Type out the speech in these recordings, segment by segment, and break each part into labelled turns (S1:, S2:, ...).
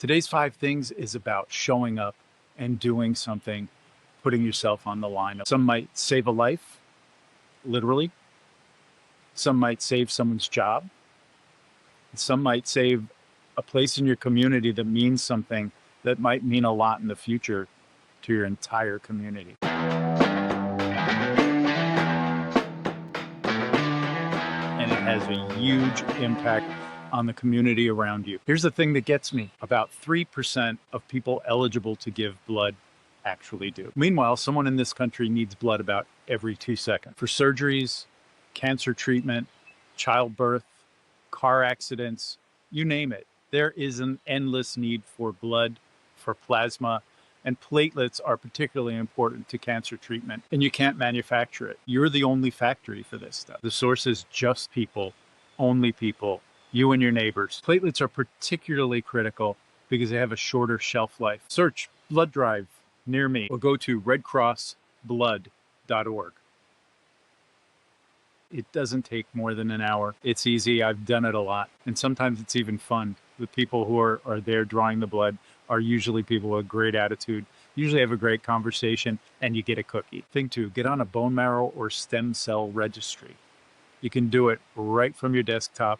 S1: Today's five things is about showing up and doing something, putting yourself on the line. Some might save a life, literally. Some might save someone's job. Some might save a place in your community that means something that might mean a lot in the future to your entire community. And it has a huge impact on the community around you. Here's the thing that gets me. About 3% of people eligible to give blood actually do. Meanwhile, someone in this country needs blood about every 2 seconds for surgeries, cancer treatment, childbirth, car accidents, you name it. There is an endless need for blood, for plasma, and platelets are particularly important to cancer treatment, and you can't manufacture it. You're the only factory for this stuff. The source is just people, only people, you and your neighbors. Platelets are particularly critical because they have a shorter shelf life. Search blood drive near me or go to redcrossblood.org. It doesn't take more than an hour. It's easy. I've done it a lot. And sometimes it's even fun. The people who are there drawing the blood are usually people with great attitude, usually have a great conversation, and you get a cookie. Thing two, get on a bone marrow or stem cell registry. You can do it right from your desktop,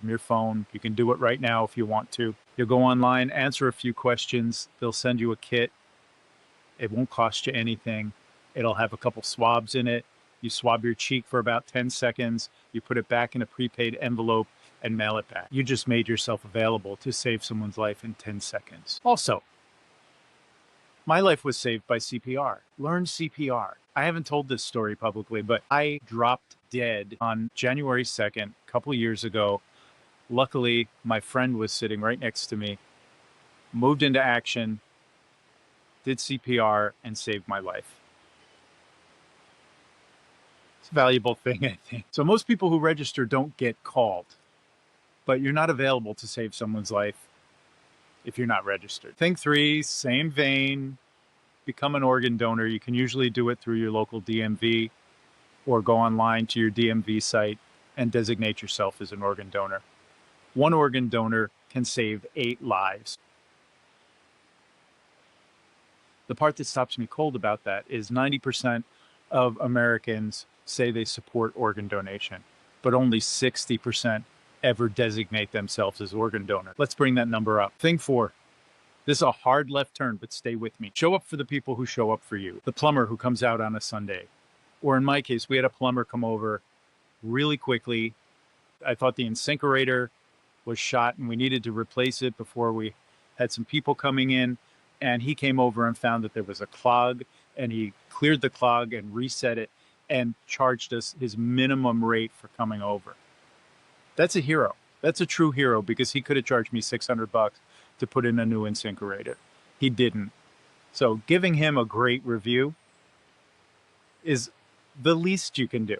S1: from your phone. You can do it right now if you want to. You'll go online, answer a few questions. They'll send you a kit. It won't cost you anything. It'll have a couple swabs in it. You swab your cheek for about 10 seconds. You put it back in a prepaid envelope and mail it back. You just made yourself available to save someone's life in 10 seconds. Also, my life was saved by CPR. Learn CPR. I haven't told this story publicly, but I dropped dead on January 2nd, a couple years ago. Luckily, my friend was sitting right next to me, moved into action, did CPR, and saved my life. It's a valuable thing, I think. So most people who register don't get called, but you're not available to save someone's life if you're not registered. Thing three, same vein, become an organ donor. You can usually do it through your local DMV or go online to your DMV site and designate yourself as an organ donor. One organ donor can save 8 lives. The part that stops me cold about that is 90% of Americans say they support organ donation, but only 60% ever designate themselves as organ donor. Let's bring that number up. Thing four, this is a hard left turn, but stay with me. Show up for the people who show up for you. The plumber who comes out on a Sunday. Or in my case, we had a plumber come over really quickly. I thought the InSinkErator was shot and we needed to replace it before we had some people coming in. And he came over and found that there was a clog, and he cleared the clog and reset it and charged us his minimum rate for coming over. That's a hero. That's a true hero, because he could have charged me $600 to put in a new InSinkErator. He didn't. So giving him a great review is the least you can do,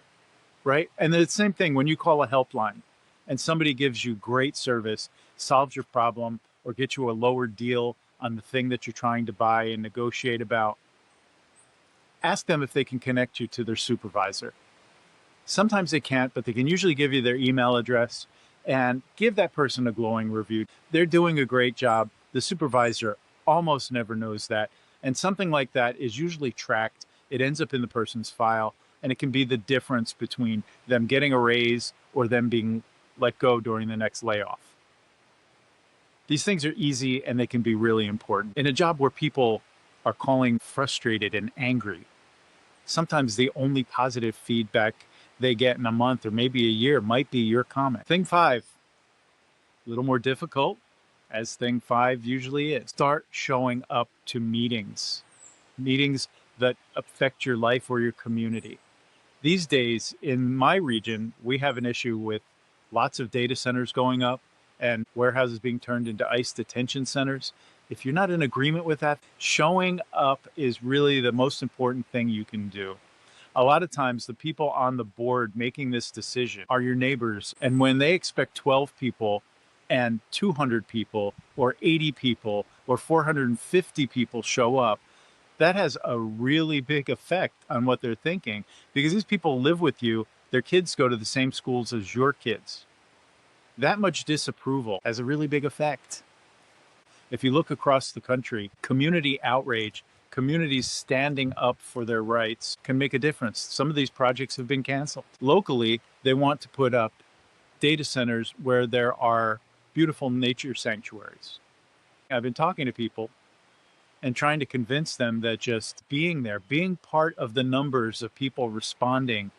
S1: right? And the same thing when you call a helpline and somebody gives you great service, solves your problem, or gets you a lower deal on the thing that you're trying to buy and negotiate about. Ask them if they can connect you to their supervisor. Sometimes they can't, but they can usually give you their email address and give that person a glowing review. They're doing a great job. The supervisor almost never knows that. And something like that is usually tracked. It ends up in the person's file, and it can be the difference between them getting a raise or them being let go during the next layoff. These things are easy, and they can be really important. In a job where people are calling frustrated and angry, sometimes the only positive feedback they get in a month or maybe a year might be your comment. Thing five, a little more difficult, as thing five usually is. Start showing up to meetings that affect your life or your community. These days, in my region, we have an issue with lots of data centers going up and warehouses being turned into ICE detention centers. If you're not in agreement with that, showing up is really the most important thing you can do. A lot of times the people on the board making this decision are your neighbors. And when they expect 12 people and 200 people or 80 people or 450 people show up, that has a really big effect on what they're thinking, because these people live with you. Their kids go to the same schools as your kids. That much disapproval has a really big effect. If you look across the country, community outrage, communities standing up for their rights can make a difference. Some of these projects have been canceled. Locally, they want to put up data centers where there are beautiful nature sanctuaries. I've been talking to people and trying to convince them that just being there, being part of the numbers of people responding,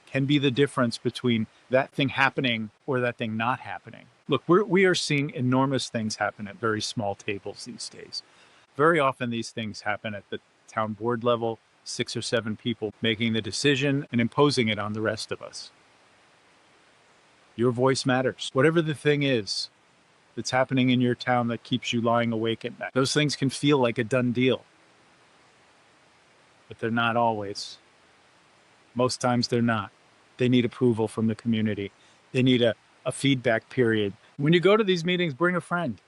S1: can be the difference between that thing happening or that thing not happening. Look, we are seeing enormous things happen at very small tables these days. Very often these things happen at the town board level, 6 or 7 people making the decision and imposing it on the rest of us. Your voice matters. Whatever the thing is that's happening in your town that keeps you lying awake at night, those things can feel like a done deal. But they're not always. Most times they're not. They need approval from the community. They need a feedback period. When you go to these meetings, bring a friend.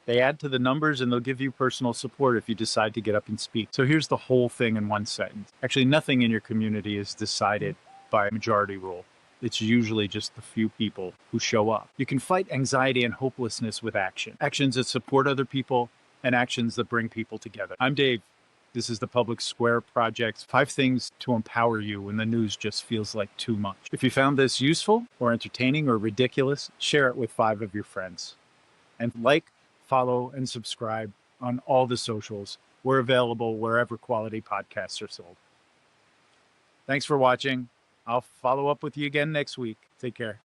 S1: They add to the numbers and they'll give you personal support if you decide to get up and speak. So here's the whole thing in one sentence. Actually, nothing in your community is decided by majority rule. It's usually just the few people who show up. You can fight anxiety and hopelessness with action. Actions that support other people and actions that bring people together. I'm Dave. This is the Public Square Project. 5 things to empower you when the news just feels like too much. If you found this useful or entertaining or ridiculous, share it with 5 of your friends. And like, follow, and subscribe on all the socials. We're available wherever quality podcasts are sold. Thanks for watching. I'll follow up with you again next week. Take care.